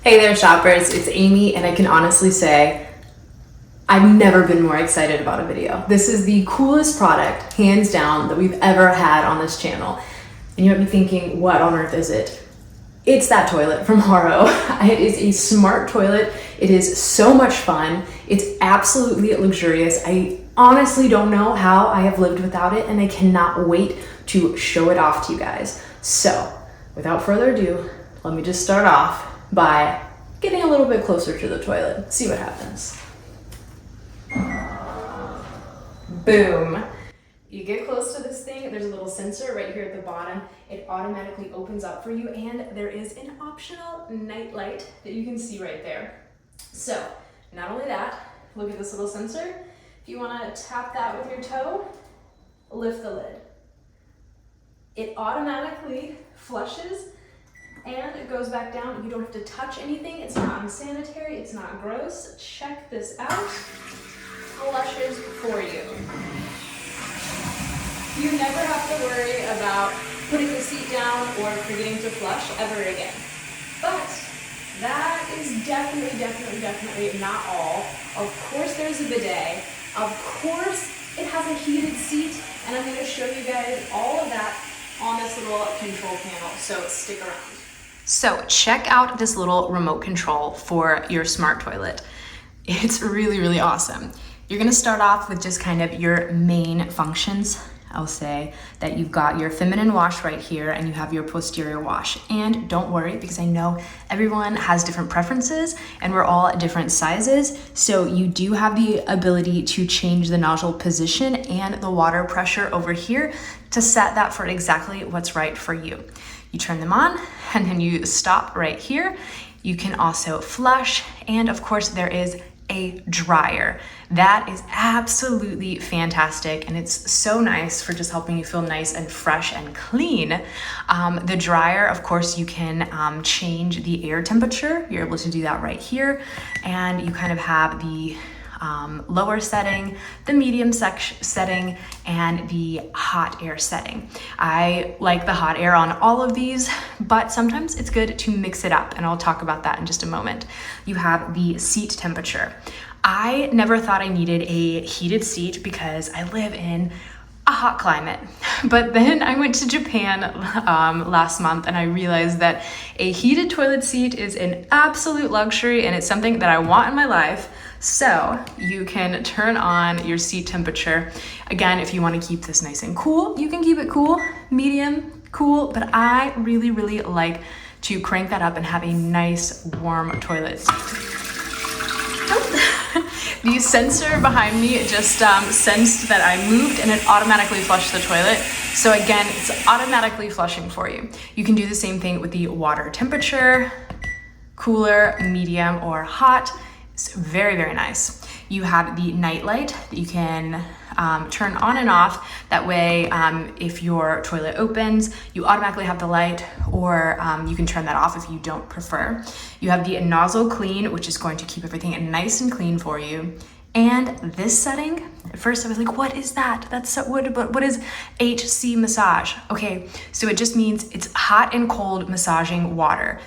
Hey there shoppers, it's Amy, and I can honestly say I've never been more excited about a video. This is the coolest product, hands down, that we've ever had on this channel. And you might be thinking, what on earth is it? It's that toilet from HOROW. It is a smart toilet. It is so much fun. It's absolutely luxurious. I honestly don't know how I have lived without it, and I cannot wait to show it off to you guys. So, without further ado, let me just start off by getting a little bit closer to the toilet. See what happens. Boom. You get close to this thing, there's a little sensor right here at the bottom. It automatically opens up for you, and there is an optional night light that you can see right there. So, not only that, look at this little sensor. If you want to tap that with your toe, lift the lid. It automatically flushes and it goes back down. You don't have to touch anything. It's not unsanitary. It's not gross. Check this out. Flushes for you. You never have to worry about putting the seat down or forgetting to flush ever again. But that is definitely not all. Of course there's a bidet. Of course it has a heated seat, and I'm going to show you guys all of that on this little control panel, so stick around. So check out this little remote control for your smart toilet. It's really awesome. You're gonna start off with just kind of your main functions. I'll say that you've got your feminine wash right here and you have your posterior wash. And don't worry, because I know everyone has different preferences and we're all different sizes. So you do have the ability to change the nozzle position and the water pressure over here to set that for exactly what's right for you. You turn them on and then you stop right here. You can also flush, and of course there is a dryer. That is absolutely fantastic, and it's so nice for just helping you feel nice and fresh and clean. The dryer, of course, you can change the air temperature. You're able to do that right here, and you kind of have the lower setting, the medium setting, and the hot air setting. I like the hot air on all of these, but sometimes it's good to mix it up, and I'll talk about that in just a moment. You have the seat temperature. I never thought I needed a heated seat because I live in a hot climate. But then I went to Japan last month, and I realized that a heated toilet seat is an absolute luxury, and it's something that I want in my life. So you can turn on your seat temperature. Again, if you want to keep this nice and cool, you can keep it cool, medium, cool, but I really like to crank that up and have a nice warm toilet seat. The sensor behind me just sensed that I moved, and it automatically flushed the toilet. So again, it's automatically flushing for you. You can do the same thing with the water temperature, cooler, medium, or hot. It's very nice. You have the night light that you can turn on and off. That way, if your toilet opens, you automatically have the light, or you can turn that off if you don't prefer. You have the nozzle clean, which is going to keep everything nice and clean for you. And this setting, at first I was like, what is that? That's so weird, but what is HC massage? Okay, so it just means it's hot and cold massaging water.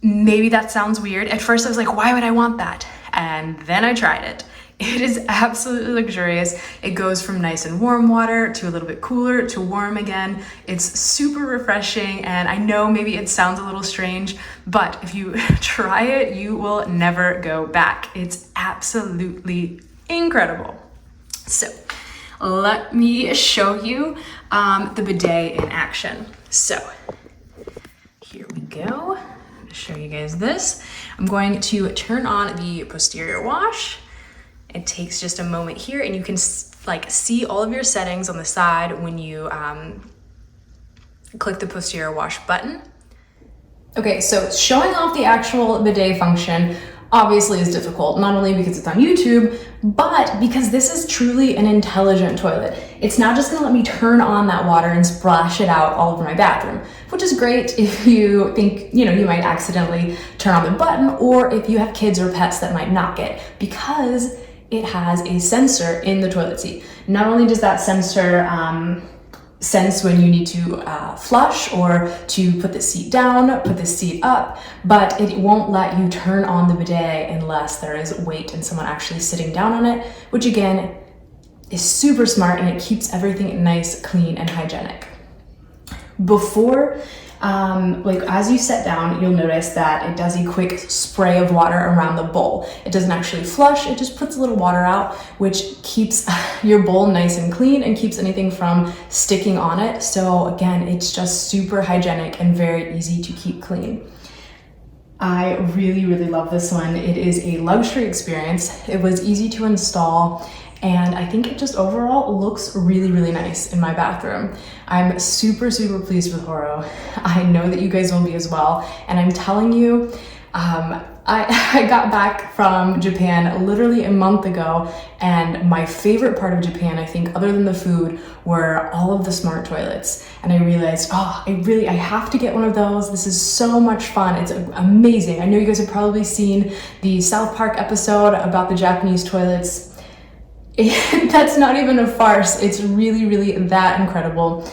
Maybe that sounds weird. At first I was like, why would I want that? And then I tried it. It is absolutely luxurious. It goes from nice and warm water to a little bit cooler to warm again. It's super refreshing, and I know maybe it sounds a little strange, but if you try it, you will never go back. It's absolutely incredible. So let me show you the bidet in action. So here we go. Show you guys this. I'm going to turn on the posterior wash. It takes just a moment here, and you can like see all of your settings on the side when you click the posterior wash button. Okay, so showing off the actual bidet function obviously is difficult, not only because it's on YouTube, but because this is truly an intelligent toilet. It's not just gonna let me turn on that water and splash it out all over my bathroom, which is great if you think, you might accidentally turn on the button, or if you have kids or pets that might knock it, because it has a sensor in the toilet seat. Not only does that sensor sense when you need to flush or to put the seat down, put the seat up, but it won't let you turn on the bidet unless there is weight and someone actually sitting down on it, which again is super smart, and it keeps everything nice, clean, and hygienic. Before, like as you sit down, you'll notice that it does a quick spray of water around the bowl. It doesn't actually flush, it just puts a little water out, which keeps your bowl nice and clean and keeps anything from sticking on it. So again, it's just super hygienic and very easy to keep clean. I really, really love this one. It is a luxury experience. It was easy to install, and I think it just overall looks really, really nice in my bathroom. I'm super, super pleased with HOROW. I know that you guys will be as well. And I'm telling you, I got back from Japan literally a month ago, and my favorite part of Japan, I think, other than the food, were all of the smart toilets. And I realized, oh, I have to get one of those. This is so much fun. It's amazing. I know you guys have probably seen the South Park episode about the Japanese toilets. That's not even a farce. It's really, really that incredible.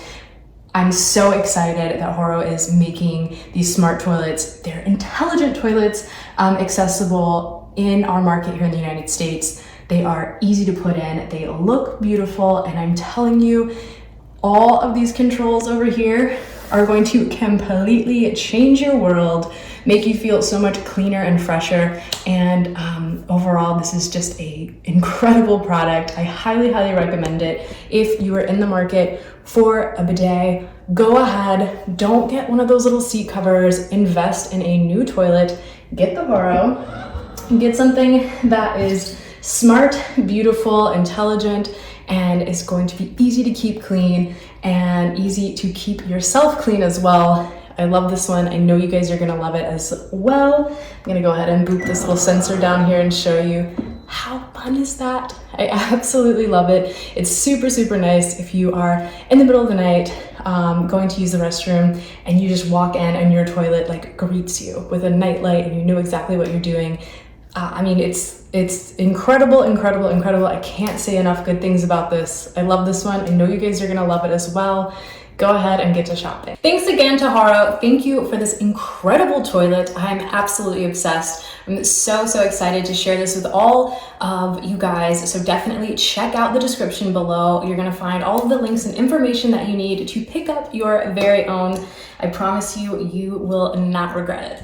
I'm so excited that HOROW is making these smart toilets. They're intelligent toilets, accessible in our market here in the United States. They are easy to put in. They look beautiful. And I'm telling you, all of these controls over here are going to completely change your world, make you feel so much cleaner and fresher. And overall, this is just an incredible product. I highly, highly recommend it. If you are in the market for a bidet, go ahead, don't get one of those little seat covers, invest in a new toilet, get the HOROW, get something that is smart, beautiful, intelligent, and is going to be easy to keep clean and easy to keep yourself clean as well. I love this one. I know you guys are gonna love it as well. I'm gonna go ahead and boop this little sensor down here and show you. How fun is that? I absolutely love it. It's super, super nice if you are in the middle of the night going to use the restroom and you just walk in and your toilet like greets you with a night light and you know exactly what you're doing. I mean, it's incredible, incredible, incredible. I can't say enough good things about this. I love this one. I know you guys are gonna love it as well. Go ahead and get to shopping. Thanks again to HOROW. Thank you for this incredible toilet. I'm absolutely obsessed. I'm so, so excited to share this with all of you guys. So definitely check out the description below. You're gonna find all of the links and information that you need to pick up your very own. I promise you, you will not regret it.